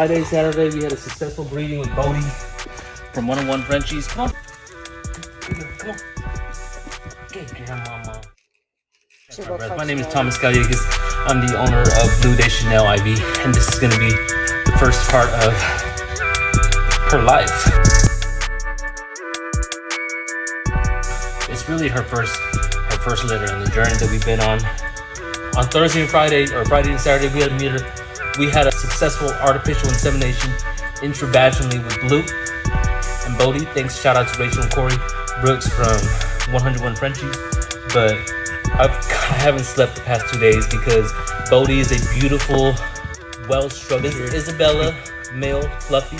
Friday, Saturday, we had a successful breeding with Bodie from 101 Frenchies. Come on. Come on. Good girl, mama. My name is Thomas Gallegos. I'm the owner of Blue de Chanel IV, and this is going to be the first part of her life. It's really her first litter and the journey that we've been on. On Thursday and Friday, or Friday and Saturday, we had a successful artificial insemination intravaginally with Blue and Bodie. Thanks, shout out to Rachel and Corey Brooks from 101 Frenchies. But I haven't slept the past 2 days because Bodie is a beautiful, well-structured Isabella male fluffy.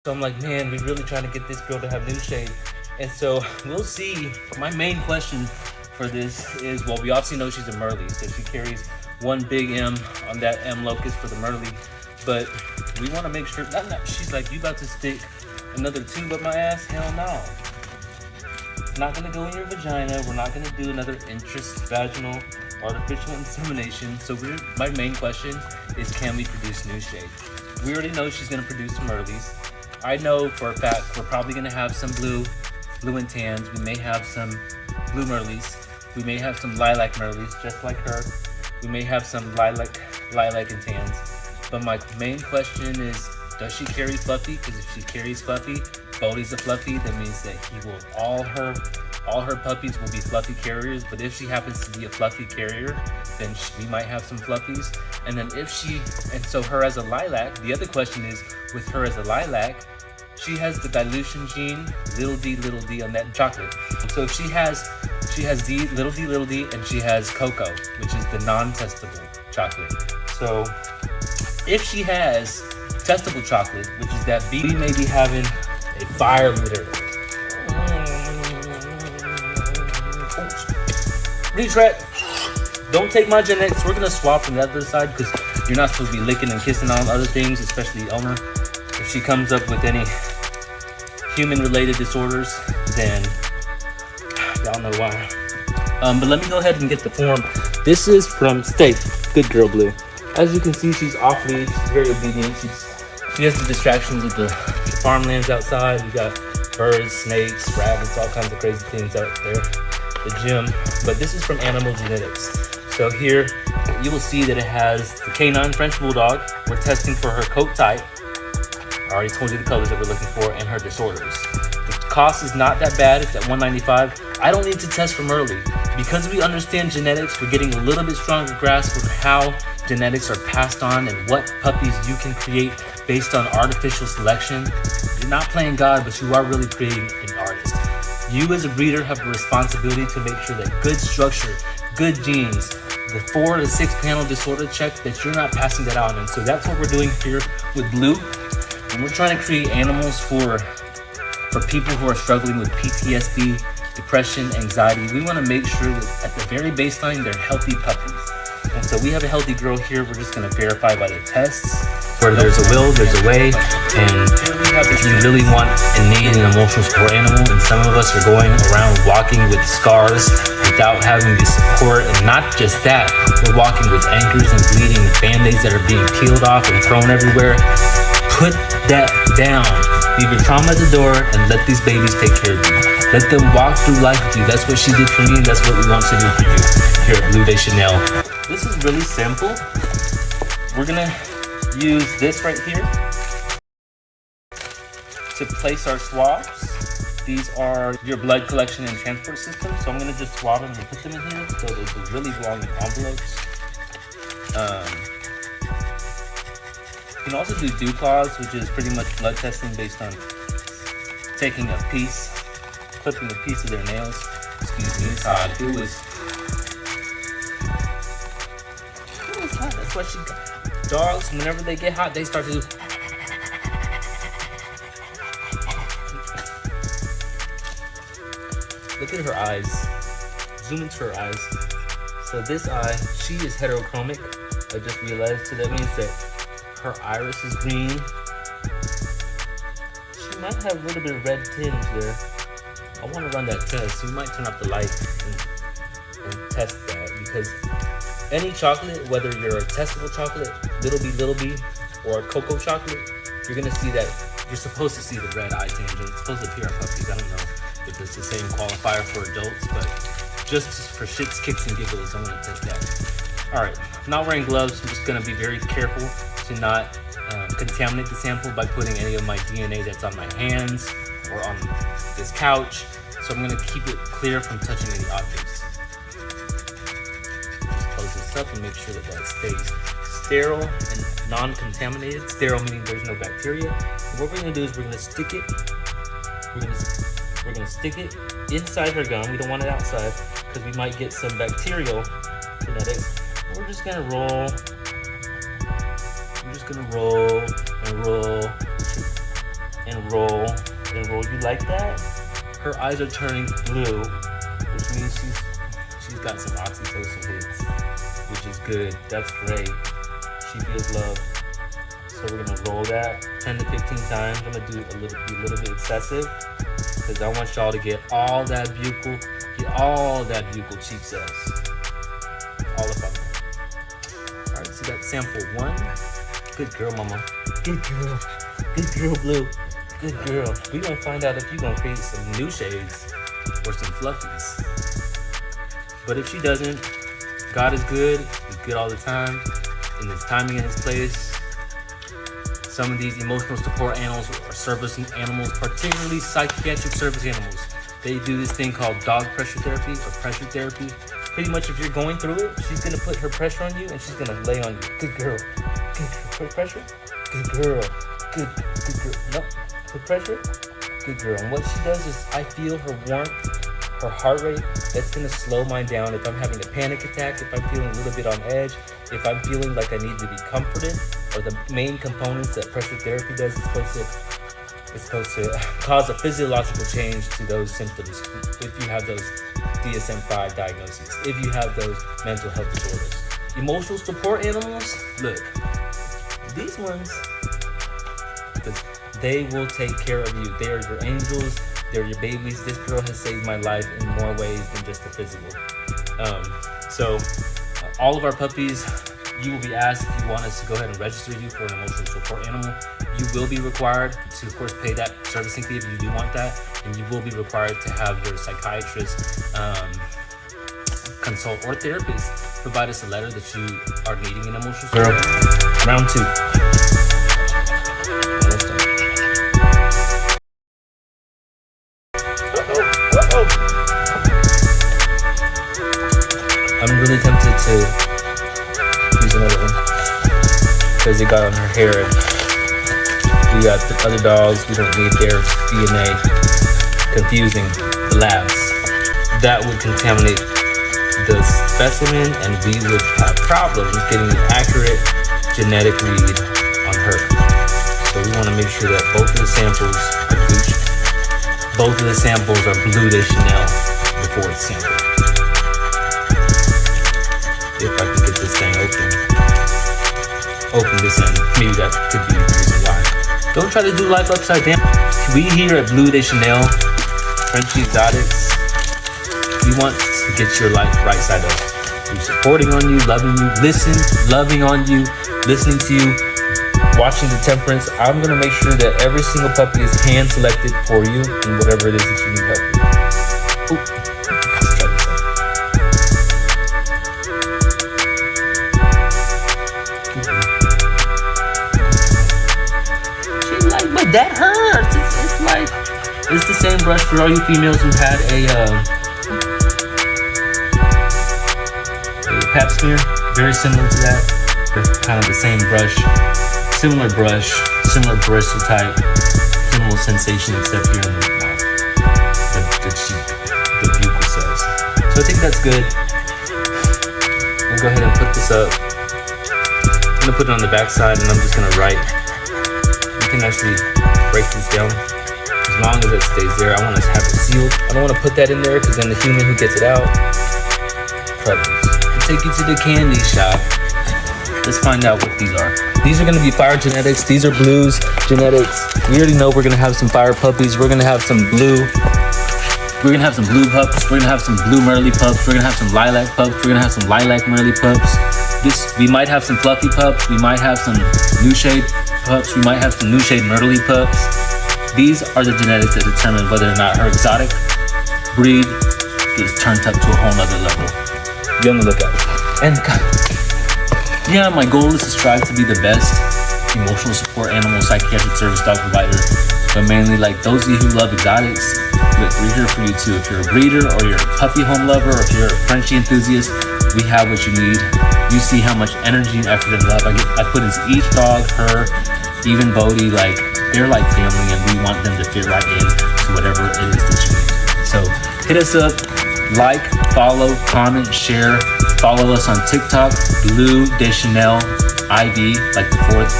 So I'm like, man, we're really trying to get this girl to have new shade. And so we'll see. My main question for this is, well, we obviously know she's a Merle, so she carries one big M on that M locus for the Merle. But we want to make sure, she's like, you about to stick another tube up my ass? Hell no. It's not going to go in your vagina. We're not going to do another intravaginal artificial insemination. So my main question is, can we produce new shade? We already know she's going to produce some Merles. I know for a fact we're probably going to have some blue and tans. We may have some blue Merles. We may have some lilac Merles, just like her. We may have some lilac and tans. But my main question is, does she carry Fluffy? Because if she carries Fluffy, Bodie's a Fluffy. That means that all her puppies will be Fluffy carriers. But if she happens to be a Fluffy carrier, then we might have some Fluffies. And then so her as a lilac, the other question is, with her as a lilac, she has the dilution gene, little d on that chocolate. So if she has little d, and she has cocoa, which is the non-testable chocolate. So if she has testable chocolate, which is that B, we may be having a fire litter. Retract. Don't take my genetics. We're gonna swap from the other side because you're not supposed to be licking and kissing on other things, especially owner. If she comes up with any human-related disorders, then y'all know why. But let me go ahead and get the form. This is from Steak. Good girl, Blue. As you can see, she's off lead. She's very obedient. She has the distractions of the farmlands outside. We got birds, snakes, rabbits, all kinds of crazy things out there. The gym. But this is from Animal Genetics. So here you will see that it has the canine French Bulldog. We're testing for her coat type. I already told you the colors that we're looking for and her disorders. The cost is not that bad. It's at $195. I don't need to test for Merle. Because we understand genetics, we're getting a little bit stronger grasp of how genetics are passed on and what puppies you can create based on artificial selection. You're not playing God, but you are really creating an artist. You as a breeder have a responsibility to make sure that good structure, good genes, the 4 to 6 panel disorder check, that you're not passing that on. And so that's what we're doing here with Blue. And we're trying to create animals for people who are struggling with PTSD, depression, anxiety. We want to make sure that at the very baseline, they're healthy puppies. And so we have a healthy girl here. We're just going to verify by the tests. Where there's a will, there's a way. And if you really want and need an emotional support animal, and some of us are going around walking with scars without having the support, and not just that, we're walking with anchors and bleeding, band-aids that are being peeled off and thrown everywhere. Put that down. Leave your trauma at the door and let these babies take care of you. Let them walk through life with you. That's what she did for me, and that's what we want to do for you here at Blue de Chanel. This is really simple. We're gonna use this right here to place our swabs. These are your blood collection and transport system. So I'm gonna just swab them and put them in here. So those really belong in envelopes. You can also do Duclaws, which is pretty much blood testing based on taking a piece, clipping a piece of their nails. Excuse me, it's hot. It was hot. That's what she got. Dogs, whenever they get hot, they start to do. Look at her eyes. Zoom into her eyes. So this eye, she is heterochromic. I just realized, so that means that her iris is green. She might have a little bit of red tinge there. I want to run that test. So we might turn off the light and test that, because any chocolate, whether you're a testable chocolate, Little Bee, or cocoa chocolate, you're gonna see that you're supposed to see the red eye tinge, and it's supposed to appear on puppies. I don't know if it's the same qualifier for adults, but just for shits, kicks, and giggles, I'm gonna test that. All right, I'm not wearing gloves. I'm just gonna be very careful to not contaminate the sample by putting any of my DNA that's on my hands or on this couch. So I'm gonna keep it clear from touching any objects. Just close this up and make sure that that stays sterile and non-contaminated. Sterile meaning there's no bacteria. And what we're gonna do is we're gonna stick it. We're gonna stick it inside her gum. We don't want it outside because we might get some bacterial genetics. And we're just gonna roll. We're just gonna roll and roll and roll and roll. You like that? Her eyes are turning blue, which means she's got some oxytocin hits, which is good. That's great. She feels love. So we're gonna roll that 10 to 15 times. I'm gonna do it a little bit excessive because I want y'all to get all that buccal cheek cells, all up on there. All right, so that's sample 1. Good girl, mama. Good girl. Good girl, Blue. Good girl. We're gonna find out if you're gonna create some new shades or some fluffies. But if she doesn't, God is good. He's good all the time. In his timing and his place. Some of these emotional support animals or service animals, particularly psychiatric service animals, they do this thing called dog pressure therapy or pressure therapy. Pretty much if you're going through it, she's gonna put her pressure on you and she's gonna lay on you. Good girl. Good girl. Put pressure. Good girl. Good girl. Nope. Put pressure. Good girl. And what she does is I feel her warmth, her heart rate. That's gonna slow mine down. If I'm having a panic attack, if I'm feeling a little bit on edge, if I'm feeling like I need to be comforted, or the main components that pressure therapy does is supposed to cause a physiological change to those symptoms. If you have those DSM-5 diagnoses, if you have those mental health disorders. Emotional support animals, look, these ones, they will take care of you. They are your angels, they're your babies. This girl has saved my life in more ways than just the physical. All of our puppies, you will be asked if you want us to go ahead and register you for an emotional support animal. You will be required to, of course, pay that servicing fee if you do want that, and you will be required to have your psychiatrist consult or therapist provide us a letter that you are needing an emotional support. Round 2. I'm really tempted to use another one because it got on her hair. And we got the other dogs, we don't need their DNA confusing the labs. That would contaminate the specimen and we would have problems getting an accurate genetic read on her. So we want to make sure that both of the samples are Gucci. Both of the samples are Bleu de Chanel before it's sampled. If I can get this thing open this end, maybe that could be the reason why. Don't try to do life upside down. We here at Bleu de Chanel, Frenchies Exotics, we want to get your life right side up. We're supporting on you, loving you, loving on you, listening to you, watching the temperance. I'm gonna make sure that every single puppy is hand selected for you and whatever it is that you need help with. Ooh. Let's try this out. But that hurts. It's the same brush for all you females who had a pap smear. Very similar to that. They're kind of the same brush, similar bristle type, similar sensation except here in the mouth, the cheek, the buccal cells. So I think that's good. We'll go ahead and put this up. I'm gonna put it on the back side and I'm just gonna write. Can actually break this down as long as it stays there. I want to have it sealed. I don't want to put that in there because then the human who gets it out troubles. I'll take you to the candy shop. Let's find out what these are. These are gonna be fire genetics. These are blues genetics. We already know we're gonna have some fire puppies. We're gonna have some blue. We're gonna have some blue pups. We're gonna have some blue Merle pups. We're gonna have some lilac pups. We're gonna have some lilac Merle pups. We might have some fluffy pups. We might have some new shade pups. We might have some new shade Merle pups. These are the genetics that determine whether or not her exotic breed is turned up to a whole nother level. Be on the lookout. And yeah, my goal is to strive to be the best emotional support animal psychiatric service dog provider. But mainly, like, those of you who love exotics, look, we're here for you too. If you're a breeder or you're a puppy home lover or if you're a Frenchie enthusiast, we have what you need. You see how much energy and effort and love I put into each dog, her, even Bodhi. Like, they're like family, and we want them to fit right in to whatever it is that you need. So hit us up, like, follow, comment, share. Follow us on TikTok, Blue Deschanel IV, like the fourth.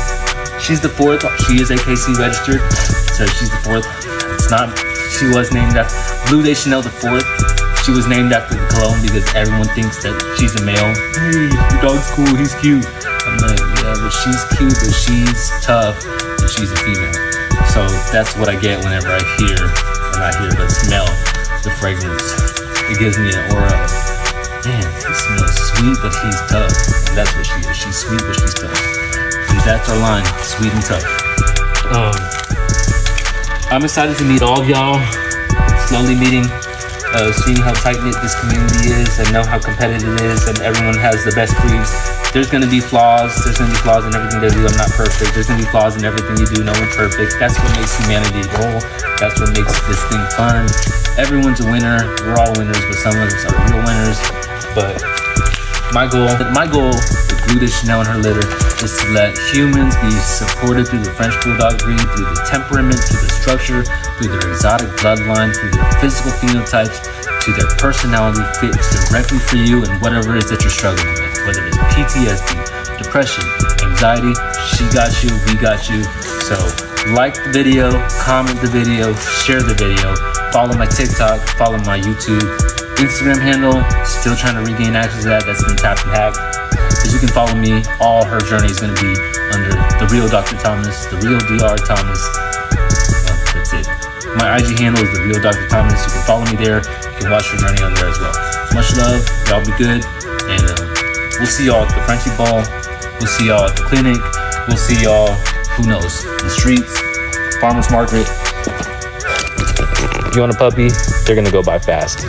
She's the fourth. She is AKC registered, so she's the fourth. It's not. She was named after Blue Deschanel the fourth. She was named after the cologne because everyone thinks that she's a male. Hey, your dog's cool, he's cute. I'm like, yeah, but she's cute, but she's tough, and she's a female. So that's what I get whenever I hear, but smell the fragrance. It gives me an aura of, man, he smells sweet, but he's tough. And that's what she is. She's sweet, but she's tough. And that's our line, sweet and tough. I'm excited to meet all of y'all. Slowly meeting. Seeing how tight-knit this community is and know how competitive it is, and everyone has the best breeds. There's going to be flaws. There's going to be flaws in everything they do. I'm not perfect. There's going to be flaws in everything you do. No one's perfect. That's what makes humanity roll. That's what makes this thing fun. Everyone's a winner. We're all winners, but some of us are real winners. But my goal with Blue Deschanel and her litter is to let humans be supported through the French Bulldog breed, through the temperament, through the structure, through their exotic bloodline, through their physical phenotypes, to their personality fits directly for you and whatever it is that you're struggling with, whether it's PTSD, depression, anxiety. She got you, we got you. So like the video, comment the video, share the video, follow my TikTok, follow my YouTube, Instagram handle. Still trying to regain access to that. That's been tapped and hacked. As you can follow me, all her journey is going to be under the real Dr. Thomas, the real Dr. Thomas. That's it. My IG handle is the real Dr. Thomas. You can follow me there. You can watch her journey on there as well. Much love. Y'all be good. And we'll see y'all at the Frenchie Ball. We'll see y'all at the clinic. We'll see y'all, who knows, in the streets, farmer's market. If you want a puppy, they're going to go by fast.